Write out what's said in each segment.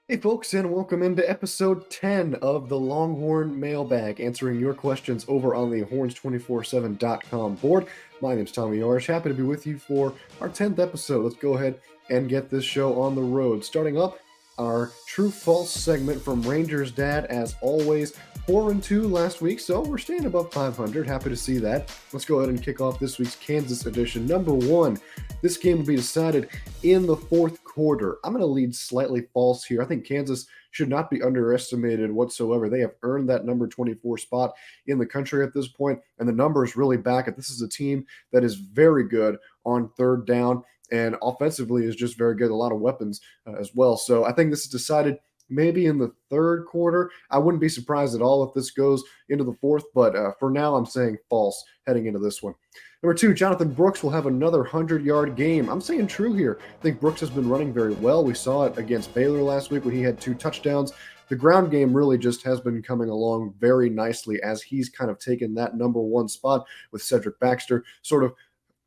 Hey, folks, and welcome into episode 10 of the Longhorn Mailbag, answering your questions over on the horns247.com board. My name's Tommy Yarrish. Happy to be with you for our 10th episode. Let's go ahead and get this show on the road. Starting up, our true-false segment from Rangers Dad, as always. 4-2 last week, so we're staying above 500. Happy to see that. Let's go ahead and kick off this week's Kansas edition. Number one, this game will be decided in the fourth quarter. I'm going to lead slightly false here. I think Kansas should not be underestimated whatsoever. They have earned that number 24 spot in the country at this point, and the number is really back. This is a team that is very good on third down and offensively is just very good. A lot of weapons as well. So I think this is decided maybe in the third quarter. I wouldn't be surprised at all if this goes into the fourth, but for now I'm saying false heading into this one. Number two, Jonathan Brooks will have another 100-yard game. I'm saying true here. I think Brooks has been running very well. We saw it against Baylor last week when he had 2 touchdowns. The ground game really just has been coming along very nicely as he's kind of taken that number one spot with Cedric Baxter sort of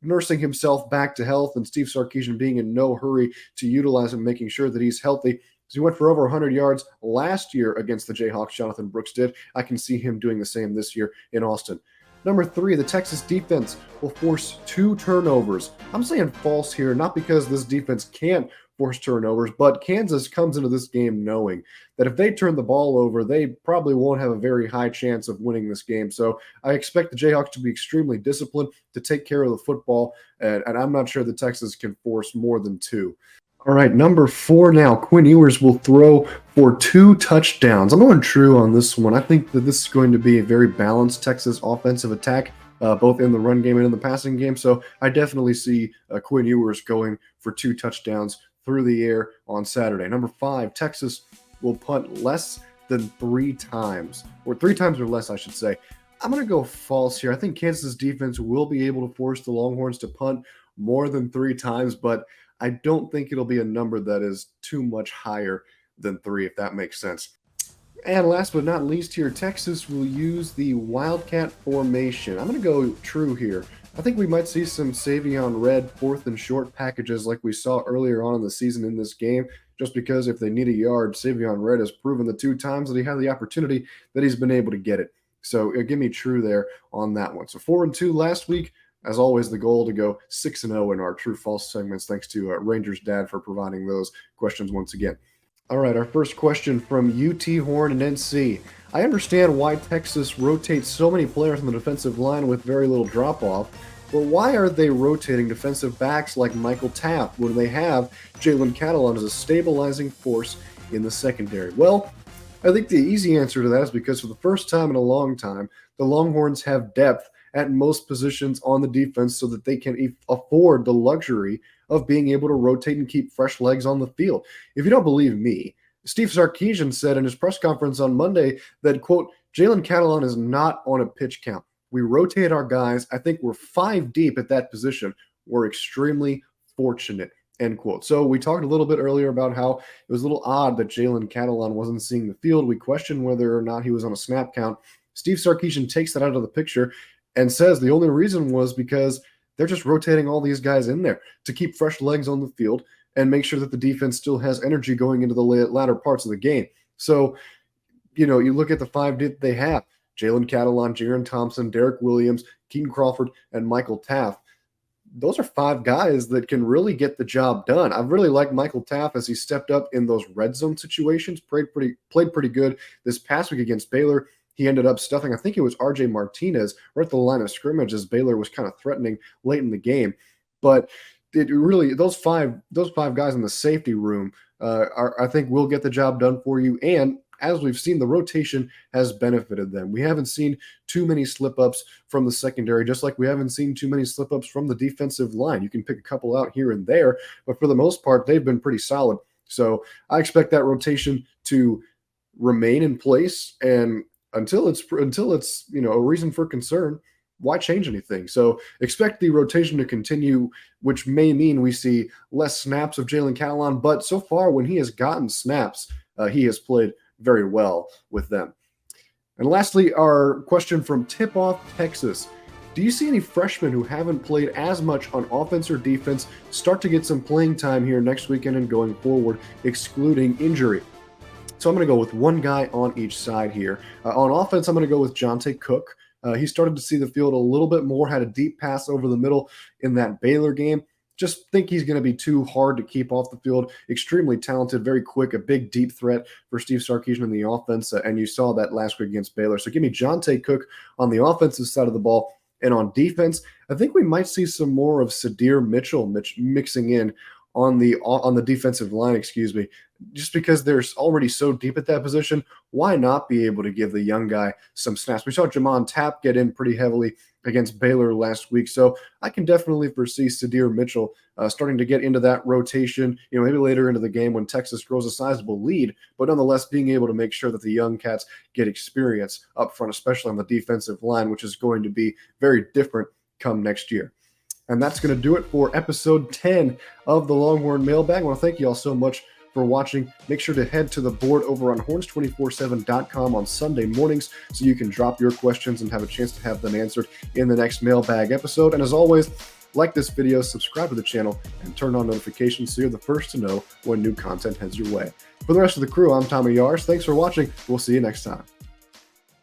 nursing himself back to health and Steve Sarkisian being in no hurry to utilize him, making sure that he's healthy. So he went for over 100 yards last year against the Jayhawks, Jonathan Brooks did. I can see him doing the same this year in Austin. Number three, the Texas defense will force 2 turnovers. I'm saying false here, not because this defense can't force turnovers, but Kansas comes into this game knowing that if they turn the ball over, they probably won't have a very high chance of winning this game. So I expect the Jayhawks to be extremely disciplined to take care of the football, and I'm not sure the Texas can force more than 2. All right, number 4 now. Quinn Ewers will throw for 2 touchdowns. I'm going true on this one. I think that this is going to be a very balanced Texas offensive attack, both in the run game and in the passing game. So I definitely see Quinn Ewers going for 2 touchdowns through the air on Saturday. Number 5, Texas will punt less than 3 times, or 3 times or less, I should say. I'm going to go false here. I think Kansas defense will be able to force the Longhorns to punt more than 3 times, but I don't think it'll be a number that is too much higher than 3, if that makes sense. And last but not least here, Texas will use the Wildcat formation. I'm going to go true here. I think we might see some Savion Red 4th and short packages like we saw earlier on in the season in this game, just because if they need a yard, Savion Red has proven the 2 times that he had the opportunity that he's been able to get it. So give me true there on that one. So 4-2 last week. As always, the goal to go 6-0 in our true-false segments, thanks to Rangers Dad for providing those questions once again. All right, our first question from UT Horn and NC. I understand why Texas rotates so many players on the defensive line with very little drop-off, but why are they rotating defensive backs like Michael Taft when they have Jalen Catalon as a stabilizing force in the secondary? Well, I think the easy answer to that is because for the first time in a long time, the Longhorns have depth at most positions on the defense so that they can afford the luxury of being able to rotate and keep fresh legs on the field. If you don't believe me, Steve Sarkisian said in his press conference on Monday that, quote, Jalen Catalon is not on a pitch count. We rotate our guys. I think we're 5 deep at that position. We're extremely fortunate, end quote. So we talked a little bit earlier about how it was a little odd that Jalen Catalon wasn't seeing the field. We questioned whether or not he was on a snap count. Steve Sarkisian takes that out of the picture and says the only reason was because they're just rotating all these guys in there to keep fresh legs on the field and make sure that the defense still has energy going into the latter parts of the game. So, you look at the 5 that they have, Jalen Catalon, Jaron Thompson, Derek Williams, Keaton Crawford, and Michael Taft. Those are 5 guys that can really get the job done. I really like Michael Taft as he stepped up in those red zone situations, played pretty good this past week against Baylor. He ended up stuffing, I think it was R.J. Martinez, right at the line of scrimmage as Baylor was kind of threatening late in the game. But it really, those five guys in the safety room, I think will get the job done for you. And as we've seen, the rotation has benefited them. We haven't seen too many slip-ups from the secondary, just like we haven't seen too many slip-ups from the defensive line. You can pick a couple out here and there, but for the most part, they've been pretty solid. So I expect that rotation to remain in place, and until it's a reason for concern, why change anything? So expect the rotation to continue, which may mean we see less snaps of Jalen Catalon. But so far, when he has gotten snaps, he has played very well with them. And lastly, our question from Tip Off Texas. Do you see any freshmen who haven't played as much on offense or defense start to get some playing time here next weekend and going forward, excluding injury? So I'm going to go with one guy on each side here. On offense, I'm going to go with Jonte Cook. He started to see the field a little bit more, had a deep pass over the middle in that Baylor game. Just think he's going to be too hard to keep off the field. Extremely talented, very quick, a big deep threat for Steve Sarkisian in the offense, and you saw that last week against Baylor. So give me Jonte Cook on the offensive side of the ball. And on defense, I think we might see some more of Sadir Mitchell mixing in on the defensive line, excuse me, just because they're already so deep at that position. Why not be able to give the young guy some snaps? We saw Jamon Tapp get in pretty heavily against Baylor last week, so I can definitely foresee Sadir Mitchell starting to get into that rotation, maybe later into the game when Texas grows a sizable lead, but nonetheless being able to make sure that the young cats get experience up front, especially on the defensive line, which is going to be very different come next year. And that's going to do it for episode 10 of the Longhorn Mailbag. I want to thank you all so much for watching. Make sure to head to the board over on horns247.com on Sunday mornings so you can drop your questions and have a chance to have them answered in the next mailbag episode. And as always, like this video, subscribe to the channel, and turn on notifications so you're the first to know when new content heads your way. For the rest of the crew, I'm Tommy Yarrish. Thanks for watching. We'll see you next time.